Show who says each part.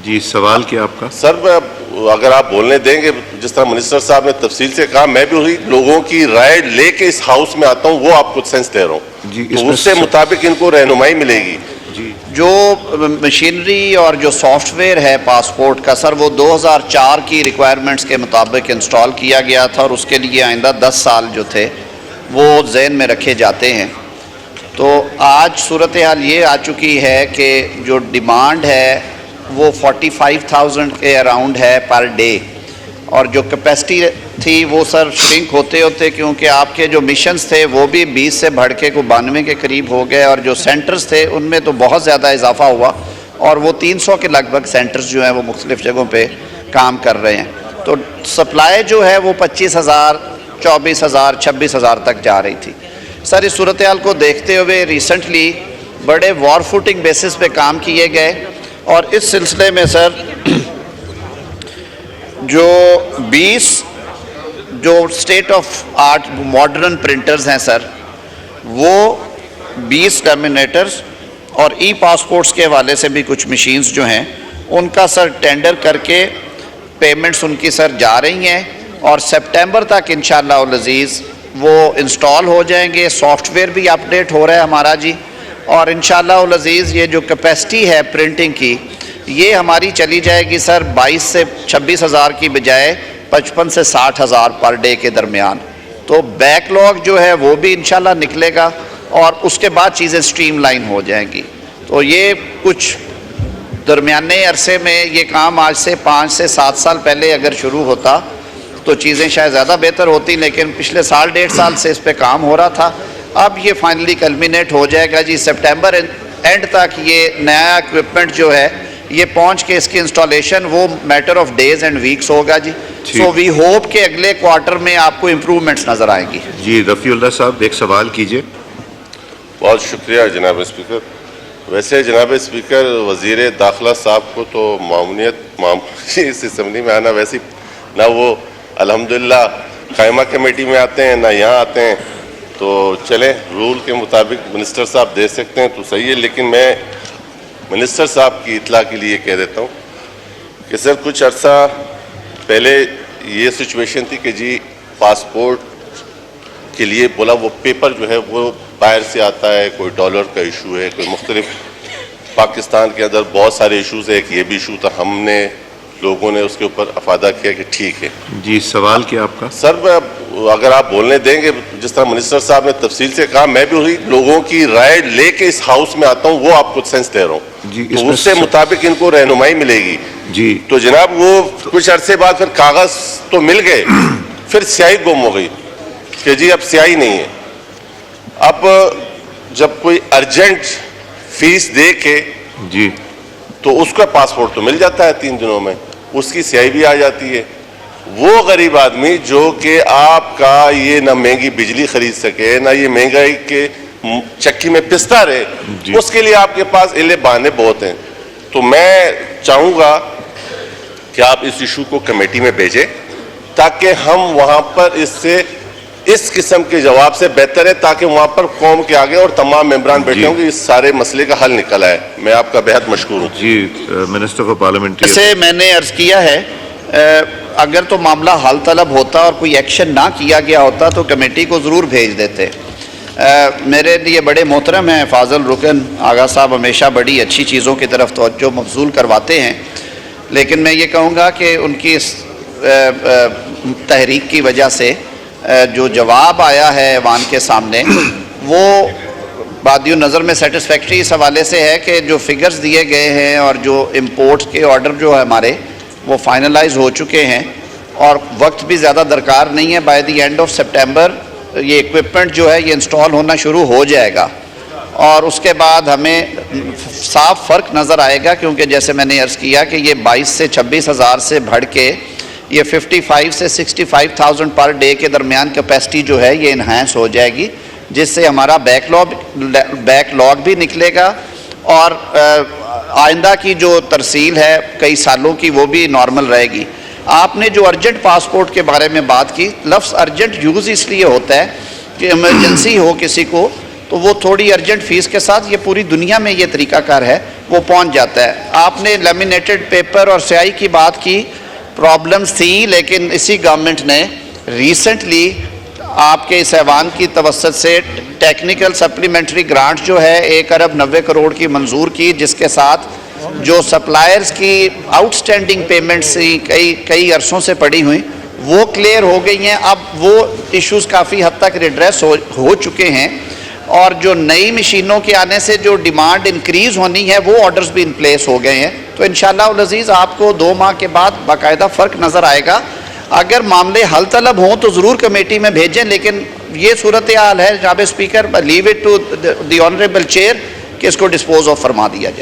Speaker 1: جی سوال کیا آپ کا؟
Speaker 2: سر اگر آپ بولنے دیں گے، جس طرح منسٹر صاحب نے تفصیل سے کہا، میں بھی وہی لوگوں کی رائے لے کے اس ہاؤس میں آتا ہوں، وہ آپ کو سینس دے رہا ہوں
Speaker 1: جی
Speaker 2: تو اس سے مطابق ان کو رہنمائی ملے گی.
Speaker 1: جی
Speaker 3: جو مشینری اور جو سافٹ ویئر ہے پاسپورٹ کا سر، وہ 2004 کی ریکوائرمنٹس کے مطابق انسٹال کیا گیا تھا، اور اس کے لیے آئندہ 10 سال جو تھے وہ ذہن میں رکھے جاتے ہیں. تو آج صورتحال یہ آ چکی ہے کہ جو ڈیمانڈ ہے وہ 45,000 کے اراؤنڈ ہے پر ڈے، اور جو کیپیسٹی تھی وہ سر شرنک ہوتے ہوتے، کیونکہ آپ کے جو مشنز تھے وہ بھی 20 سے بڑھ کے 92 کے قریب ہو گئے، اور جو سینٹرز تھے ان میں تو بہت زیادہ اضافہ ہوا، اور وہ 300 کے لگ بھگ سینٹرز جو ہیں وہ مختلف جگہوں پہ کام کر رہے ہیں. تو سپلائی جو ہے وہ 25,000 24,000 26,000 تک جا رہی تھی. سر اس صورتحال کو دیکھتے ہوئے ریسنٹلی بڑے وار فوٹنگ بیسس پہ کام کیے گئے، اور اس سلسلے میں سر جو 20 جو state of art modern printers ہیں سر، وہ 20 لیمینیٹرز اور ای پاسپورٹس کے حوالے سے بھی کچھ مشینز جو ہیں ان کا سر ٹینڈر کر کے پیمنٹس ان کی سر جا رہی ہیں، اور سپٹمبر تک انشاءاللہ العزیز وہ انسٹال ہو جائیں گے. سافٹ ویئر بھی اپڈیٹ ہو رہا ہے ہمارا جی، اور انشاءاللہ العزیز یہ جو کیپیسٹی ہے پرنٹنگ کی یہ ہماری چلی جائے گی سر 22 سے 26,000 کی بجائے 55 سے 60,000 پر ڈے کے درمیان. تو بیک لاگ جو ہے وہ بھی انشاءاللہ نکلے گا، اور اس کے بعد چیزیں سٹریم لائن ہو جائیں گی. تو یہ کچھ درمیانے عرصے میں یہ کام آج سے 5 سے 7 سال پہلے اگر شروع ہوتا تو چیزیں شاید زیادہ بہتر ہوتی، لیکن پچھلے سال 1.5 سال سے اس پہ کام ہو رہا تھا. اب یہ فائنلی کلمینیٹ ہو جائے گا جی سپٹمبر اینڈ تک. یہ نیا اکوپمنٹ جو ہے یہ پہنچ کے اس کی انسٹالیشن وہ matter of days and weeks ہوگا جی. سو وی ہوپ کہ اگلے کوارٹر میں آپ کو امپرومنٹس نظر آئیں گی.
Speaker 1: جی رفیع اللہ صاحب ایک سوال کیجئے.
Speaker 2: بہت شکریہ جناب اسپیکر. ویسے جناب اسپیکر، وزیر داخلہ صاحب کو تو معمولیت اس اسمبلی میں آنا ویسے نہ وہ الحمدللہ قائمہ کمیٹی میں آتے ہیں نہ یہاں آتے ہیں، تو چلیں رول کے مطابق منسٹر صاحب دے سکتے ہیں تو صحیح ہے. لیکن میں منسٹر صاحب کی اطلاع کے لیے کہہ دیتا ہوں کہ سر کچھ عرصہ پہلے یہ سچویشن تھی کہ جی پاسپورٹ کے لیے بولا وہ پیپر جو ہے وہ باہر سے آتا ہے، کوئی ڈالر کا ایشو ہے، کوئی مختلف پاکستان کے اندر بہت سارے ایشوز ہیں. ایک یہ بھی ایشو تھا، ہم نے لوگوں نے اس کے اوپر افادہ کیا کہ ٹھیک ہے.
Speaker 1: جی سوال کیا آپ کا؟
Speaker 2: سر اگر آپ بولنے دیں گے، جس طرح منسٹر صاحب نے تفصیل سے کہا، میں بھی وہی لوگوں کی رائے لے کے اس ہاؤس میں آتا ہوں، وہ آپ کو سینس دے رہا ہوں
Speaker 1: جی
Speaker 2: تو اس سے مطابق ان کو رہنمائی ملے گی.
Speaker 1: جی
Speaker 2: تو جناب وہ کچھ عرصے بعد پھر کاغذ تو مل گئے، پھر سیاہی گم ہو گئی کہ جی اب سیاہی نہیں ہے. اب جب کوئی ارجنٹ فیس دے کے
Speaker 1: جی
Speaker 2: تو اس کا پاسپورٹ تو مل جاتا ہے 3 دنوں میں، اس کی سیاہی بھی آ جاتی ہے. وہ غریب آدمی جو کہ آپ کا یہ نہ مہنگی بجلی خرید سکے نہ یہ مہنگائی کے چکی میں پستا رہے، اس کے لیے آپ کے پاس علے بہانے بہت ہیں. تو میں چاہوں گا کہ آپ اس ایشو کو کمیٹی میں بھیجیں تاکہ ہم وہاں پر اس قسم کے جواب سے بہتر ہے، تاکہ وہاں پر قوم کے آگے اور تمام ممبران بیٹھے ہوں گے اس سارے مسئلے کا حل نکل آئے. میں آپ کا بہت مشکور ہوں.
Speaker 1: جی منسٹر فار پارلیمنٹری.
Speaker 3: جیسے میں نے عرض کیا ہے، اگر تو معاملہ حل طلب ہوتا اور کوئی ایکشن نہ کیا گیا ہوتا تو کمیٹی کو ضرور بھیج دیتے. میرے لیے بڑے محترم ہیں فاضل رکن آغا صاحب، ہمیشہ بڑی اچھی چیزوں کی طرف توجہ مبذول کرواتے ہیں، لیکن میں یہ کہوں گا کہ ان کی اس تحریک کی وجہ سے جو جواب آیا ہے ایوان کے سامنے وہ بادی نظر میں سیٹسفیکٹری اس حوالے سے ہے کہ جو فگرز دیے گئے ہیں اور جو امپورٹ کے آرڈر جو ہے ہمارے وہ فائنلائز ہو چکے ہیں، اور وقت بھی زیادہ درکار نہیں ہے. By the end of September یہ اکوپمنٹ جو ہے یہ انسٹال ہونا شروع ہو جائے گا، اور اس کے بعد ہمیں صاف فرق نظر آئے گا، کیونکہ جیسے میں نے عرض کیا کہ یہ 22 سے 26,000 سے بڑھ کے یہ 55 سے 65,000 پر ڈے کے درمیان کیپیسٹی جو ہے یہ انہینس ہو جائے گی، جس سے ہمارا بیک لاگ بھی نکلے گا، اور آئندہ کی جو ترسیل ہے کئی سالوں کی وہ بھی نارمل رہے گی. آپ نے جو ارجنٹ پاسپورٹ کے بارے میں بات کی، لفظ ارجنٹ یوز اس لیے ہوتا ہے کہ ایمرجنسی ہو کسی کو تو وہ تھوڑی ارجنٹ فیس کے ساتھ، یہ پوری دنیا میں یہ طریقہ کار ہے، وہ پہنچ جاتا ہے۔ آپ نے لیمینیٹڈ پیپر اور سیاہی کی بات کی، پرابلمز تھیں، لیکن اسی گورنمنٹ نے ریسنٹلی آپ کے اس ایوان کی توسط سے ٹیکنیکل سپلیمنٹری گرانٹ جو ہے 1 ارب 90 کروڑ کی منظور کی، جس کے ساتھ جو سپلائرز کی آؤٹ سٹینڈنگ پیمنٹس کئی عرصوں سے پڑی ہوئیں وہ کلیئر ہو گئی ہیں۔ اب وہ ایشوز کافی حد تک ریڈریس ہو چکے ہیں، اور جو نئی مشینوں کے آنے سے جو ڈیمانڈ انکریز ہونی ہے وہ آرڈرز بھی ان پلیس ہو گئے ہیں۔ تو انشاءاللہ العزیز آپ کو 2 ماہ کے بعد باقاعدہ فرق نظر آئے گا۔ اگر معاملے حل طلب ہوں تو ضرور کمیٹی میں بھیجیں، لیکن یہ صورتحال ہے جناب speaker, leave it to the honourable chair کہ اس کو ڈسپوز آف فرما دیا جائے۔